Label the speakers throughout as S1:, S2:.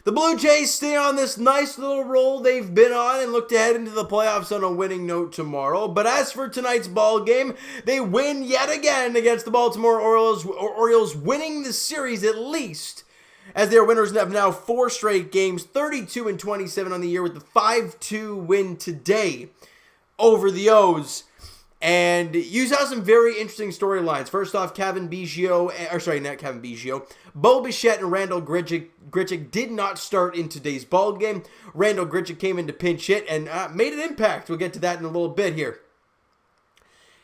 S1: The Blue Jays stay on this nice little roll they've been on and look to head into the playoffs on a winning note tomorrow. But as for tonight's ball game, they win yet again against the Baltimore Orioles, winning the series at least, as they are winners and have now 4 straight games, 32-27 on the year with the 5-2 win today over the O's. And you saw some very interesting storylines. First off, not Kevin Biggio. Bo Bichette and Randall Grichuk did not start in today's ball game. Randall Grichuk came in to pinch hit and made an impact. We'll get to that in a little bit here.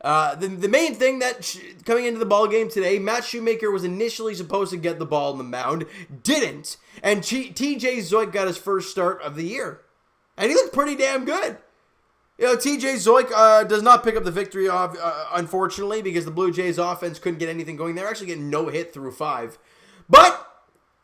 S1: The main thing that coming into the ball game today, Matt Shoemaker was initially supposed to get the ball on the mound, didn't, and TJ Zoik got his first start of the year, and he looked pretty damn good. You know, TJ Zoik does not pick up the victory, unfortunately, because the Blue Jays offense couldn't get anything going. They're actually getting no hit through 5. But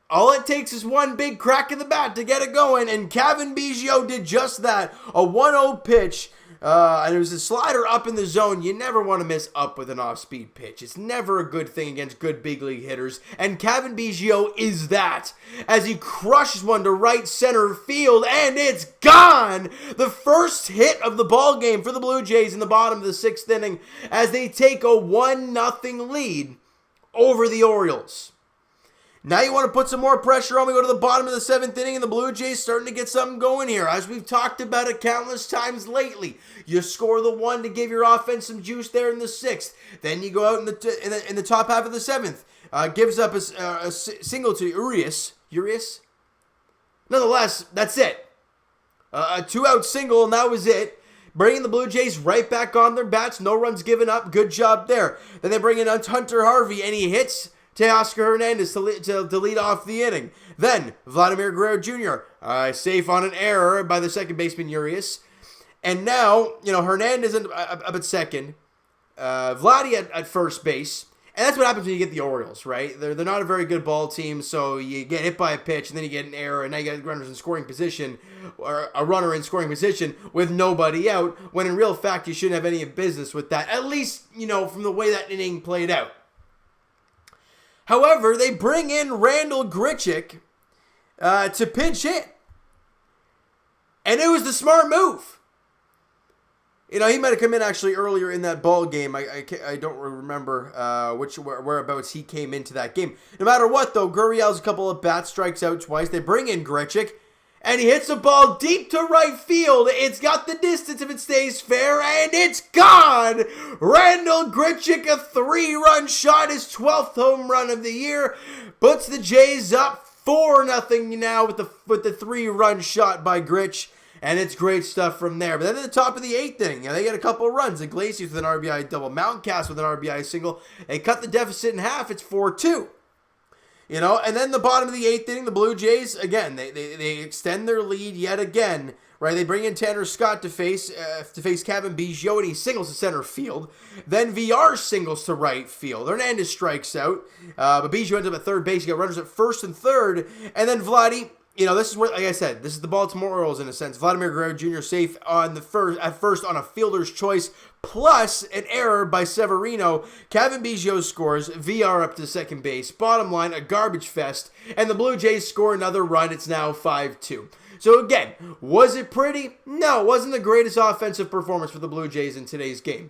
S1: all it takes is one big crack in the bat to get it going, and Kevin Biggio did just that. A 1-0 pitch, and it was a slider up in the zone. You never want to miss up with an off-speed pitch. It's never a good thing against good big league hitters, and Kevin Biggio is that, as he crushes one to right center field, and it's gone! The first hit of the ball game for the Blue Jays in the bottom of the 6th inning, as they take a 1-0 lead over the Orioles. Now you want to put some more pressure on. We go to the bottom of the 7th inning, and the Blue Jays starting to get something going here. As we've talked about it countless times lately, you score the 1 to give your offense some juice there in the 6th. Then you go out in the top half of the 7th. Gives up a single to Urias. Nonetheless, that's it. A 2-out single, and that was it. Bringing the Blue Jays right back on their bats. No runs given up. Good job there. Then they bring in Hunter Harvey, and he hits Teoscar Hernandez to lead off the inning. Then Vladimir Guerrero Jr. Safe on an error by the second baseman Urias. And now, Hernandez up at second. Vladdy at first base. And that's what happens when you get the Orioles, right? They're not a very good ball team, so you get hit by a pitch, and then you get an error, and now you get runners in scoring position, or a runner in scoring position with nobody out, when in real fact you shouldn't have any business with that, at least, from the way that inning played out. However, they bring in Randall Grichuk to pinch hit. And it was the smart move. He might have come in actually earlier in that ball game. I don't remember whereabouts he came into that game. No matter what, though, Gurriel's a couple of bats, strikes out twice. They bring in Grichuk, and he hits the ball deep to right field. It's got the distance if it stays fair, and it's gone! Randall Grichuk, a 3-run shot, his 12th home run of the year, puts the Jays up 4-0 now with the 3-run shot by Grich, and it's great stuff from there. But then at the top of the 8th inning, they get a couple of runs. Iglesias with an RBI double, Mountcastle with an RBI single. They cut the deficit in half. It's 4-2. And then the bottom of the 8th inning, the Blue Jays, again, they extend their lead yet again, right? They bring in Tanner Scott to face Kevin Biggio, and he singles to center field. Then VR singles to right field. Hernandez strikes out, but Biggio ends up at third base. You got runners at first and third, and then Vladdy. This is where, like I said, this is the Baltimore Orioles in a sense. Vladimir Guerrero Jr. safe at first on a fielder's choice, plus an error by Severino. Kevin Biggio scores, VR up to second base. Bottom line, a garbage fest, and the Blue Jays score another run. It's now 5-2. So again, was it pretty? No, it wasn't the greatest offensive performance for the Blue Jays in today's game.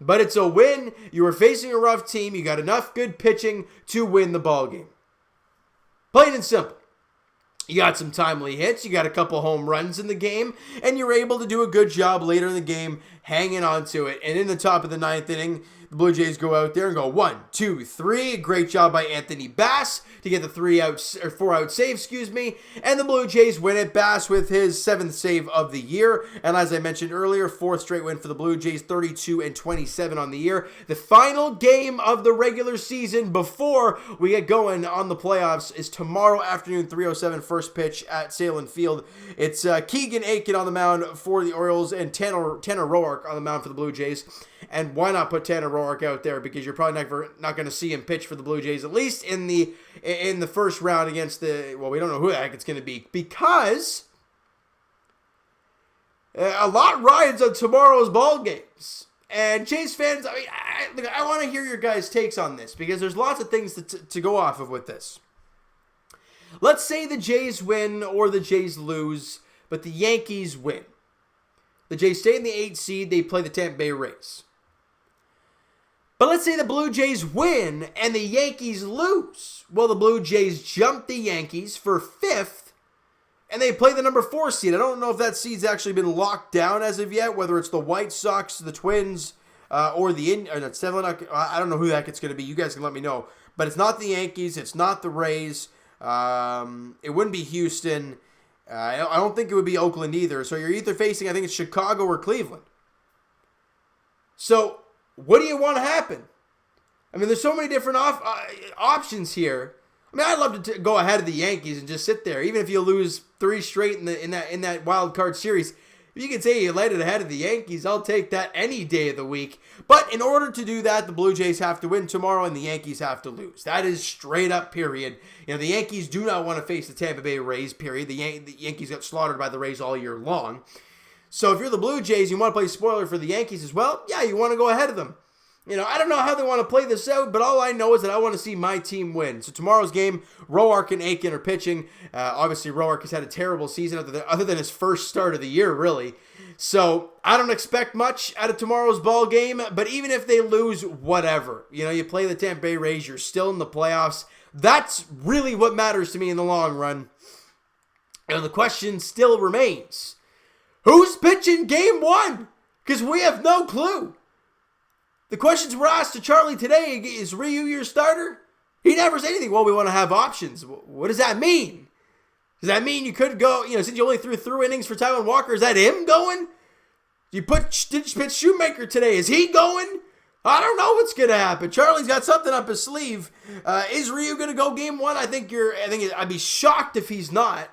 S1: But it's a win. You were facing a rough team. You got enough good pitching to win the ball game. Plain and simple. You got some timely hits, you got a couple home runs in the game, and you're able to do a good job later in the game hanging on to it. And in the top of the 9th inning, the Blue Jays go out there and go 1, 2, 3. Great job by Anthony Bass to get the 4-out save, and the Blue Jays win it. Bass with his 7th save of the year, and as I mentioned earlier, 4th straight win for the Blue Jays, 32-27 on the year. The final game of the regular season before we get going on the playoffs is tomorrow afternoon, 3:07 first pitch at Salem Field. It's Keegan Aiken on the mound for the Orioles and Tanner Roark on the mound for the Blue Jays. And why not put Tanner Roark out there? Because you're probably not going to see him pitch for the Blue Jays, at least in the first round against we don't know who the heck it's going to be. Because a lot rides on tomorrow's ball games. And Jays fans, I want to hear your guys' takes on this, because there's lots of things to go off of with this. Let's say the Jays win or the Jays lose, but the Yankees win. The Jays stay in the 8th seed. They play the Tampa Bay Rays. But let's say the Blue Jays win and the Yankees lose. Well, the Blue Jays jump the Yankees for 5th, and they play the number 4 seed. I don't know if that seed's actually been locked down as of yet, whether it's the White Sox, the Twins, or the I don't know who the heck it's going to be. You guys can let me know. But it's not the Yankees. It's not the Rays. It wouldn't be Houston. I don't think it would be Oakland either. So you're either facing, I think it's Chicago or Cleveland. So what do you want to happen? I mean, there's so many different options here. I mean, I'd love to go ahead of the Yankees and just sit there, even if you lose 3 straight in that wild card series. If you can say you led it ahead of the Yankees, I'll take that any day of the week. But in order to do that, the Blue Jays have to win tomorrow and the Yankees have to lose. That is straight up, period. You know, the Yankees do not want to face the Tampa Bay Rays, period. The Yankees got slaughtered by the Rays all year long. So if you're the Blue Jays, you want to play spoiler for the Yankees as well, yeah, you want to go ahead of them. You know, I don't know how they want to play this out, but all I know is that I want to see my team win. So tomorrow's game, Roark and Aiken are pitching. Obviously, Roark has had a terrible season other than his first start of the year, really. So I don't expect much out of tomorrow's ball game, but even if they lose, whatever. You know, you play the Tampa Bay Rays, you're still in the playoffs. That's really what matters to me in the long run. And the question still remains, who's pitching game 1? Because we have no clue. The questions were asked to Charlie today, is Ryu your starter? He never said anything. Well, we want to have options. What does that mean? Does that mean you could go, since you only threw innings for Taijuan Walker, is that him going? Did you pitch Shoemaker today? Is he going? I don't know what's going to happen. Charlie's got something up his sleeve. Is Ryu going to go game 1? I'd be shocked if he's not.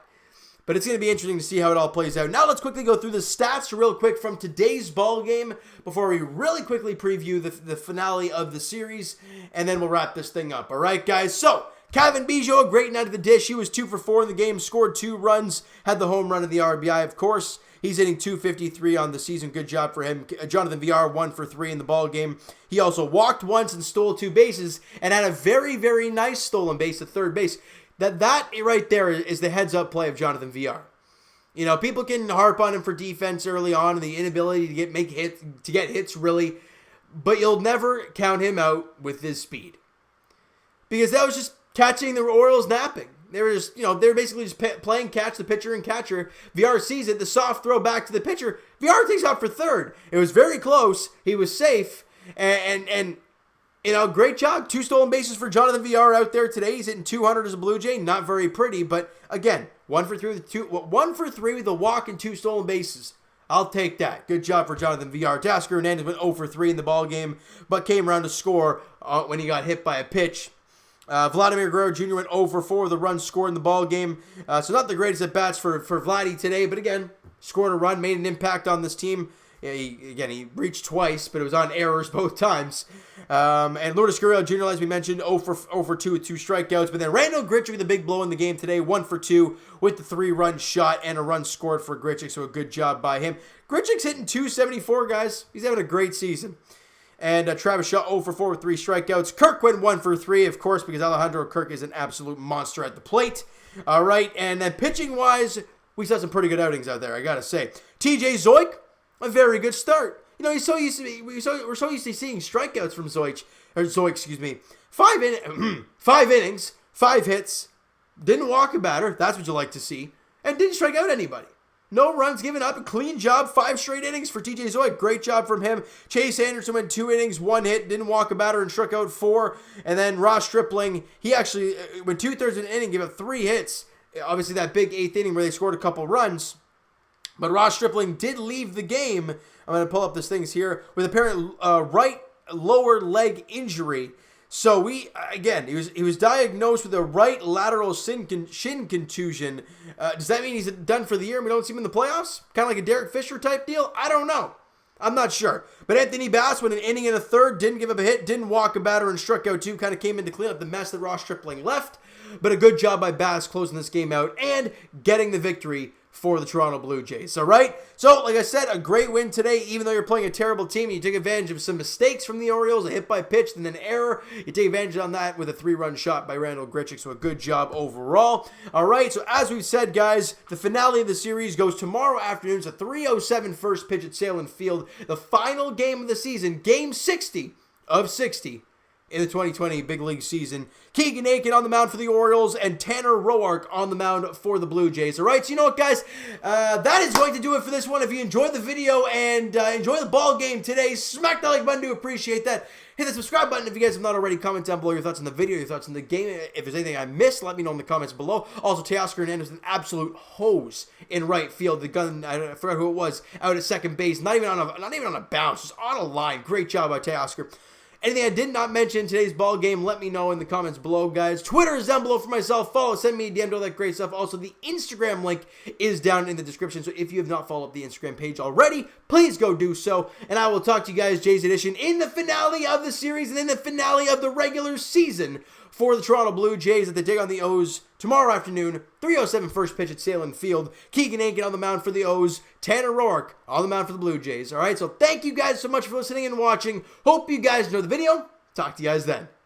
S1: But it's going to be interesting to see how it all plays out. Now let's quickly go through the stats real quick from today's ball game before we really quickly preview the finale of the series, and then we'll wrap this thing up. All right, guys? So, Kevin Biggio, a great night of the dish. He was 2 for 4 in the game, scored 2 runs, had the home run of the RBI, of course. He's hitting .253 on the season. Good job for him. Jonathan VR, 1 for 3 in the ball game. He also walked once and stole 2 bases and had a very, very nice stolen base at third base. That right there is the heads-up play of Jonathan VR. You know, people can harp on him for defense early on and the inability to get hits, really. But you'll never count him out with his speed. Because that was just catching the Orioles napping. They were just, they were basically just playing catch the pitcher and catcher. VR sees it, the soft throw back to the pitcher. VR takes off for third. It was very close. He was safe. And great job. 2 stolen bases for Jonathan VR out there today. He's hitting 200 as a Blue Jay. Not very pretty, but again, 1 for 3 with a walk and 2 stolen bases. I'll take that. Good job for Jonathan VR. Tasker Hernandez went 0 for 3 in the ball game, but came around to score when he got hit by a pitch. Vladimir Guerrero Jr. went 0 for 4 with a run scored in the ball game. So not the greatest at-bats for Vladdy today, but again, scored a run, made an impact on this team. Yeah, he reached twice, but it was on errors both times. And Lourdes Gurriel Jr., as we mentioned, 0 for 2 with 2 strikeouts. But then Randall Grichuk with a big blow in the game today, 1 for 2 with the 3-run shot and a run scored for Grichuk, so a good job by him. Grichuk's hitting .274, guys. He's having a great season. And Travis Shaw 0 for 4 with 3 strikeouts. Kirk went 1 for 3, of course, because Alejandro Kirk is an absolute monster at the plate. All right, and then pitching-wise, we saw some pretty good outings out there, I got to say. TJ Zoik, a very good start. We're so used to seeing strikeouts from Zoik, 5 innings, 5 hits, didn't walk a batter, that's what you like to see, and didn't strike out anybody. No runs given up, a clean job, 5 straight innings for TJ Zoik. Great job from him. Chase Anderson went 2 innings, 1 hit, didn't walk a batter, and struck out 4. And then Ross Stripling, he actually went 2/3 of an inning, gave up 3 hits. Obviously that big 8th inning where they scored a couple runs. But Ross Stripling did leave the game. I'm going to pull up this things here with apparent right lower leg injury. So he was diagnosed with a right lateral shin contusion. Does that mean he's done for the year and we don't see him in the playoffs? Kind of like a Derek Fisher type deal? I don't know. I'm not sure. But Anthony Bass went an inning and a third, didn't give up a hit, didn't walk a batter, and struck out 2. Kind of came in to clean up the mess that Ross Stripling left. But a good job by Bass closing this game out and getting the victory for the Toronto Blue Jays. All right? So, like I said, a great win today, even though you're playing a terrible team. You take advantage of some mistakes from the Orioles, a hit by pitch, and then an error. You take advantage on that with a 3-run shot by Randall Grichuk, so a good job overall. All right, so as we've said, guys, the finale of the series goes tomorrow afternoon. It's a 3:07 first pitch at Salem Field. The final game of the season, Game 60 of 60. In the 2020 big league season. Keegan Aiken on the mound for the Orioles and Tanner Roark on the mound for the Blue Jays. All right, so you know what, guys? That is going to do it for this one. If you enjoyed the video and enjoy the ball game today, smack that like button to appreciate that. Hit the subscribe button if you guys have not already. Comment down below your thoughts on the video, your thoughts on the game. If there's anything I missed, let me know in the comments below. Also, Teoscar Hernandez, an absolute hose in right field. The gun, I forgot who it was, out at second base. Not even on a bounce, just on a line. Great job by Teoscar. Anything I did not mention in today's ball game, let me know in the comments below, guys. Twitter is down below for myself. Follow, send me a DM, all that great stuff. Also, the Instagram link is down in the description. So if you have not followed the Instagram page already, please go do so. And I will talk to you guys, Jays Edition, in the finale of the series and in the finale of the regular season for the Toronto Blue Jays that they take on the O's tomorrow afternoon. 3:07 first pitch at Salem Field. Keegan Aiken on the mound for the O's. Tanner Roark on the mound for the Blue Jays. All right, so thank you guys so much for listening and watching. Hope you guys enjoyed the video. Talk to you guys then.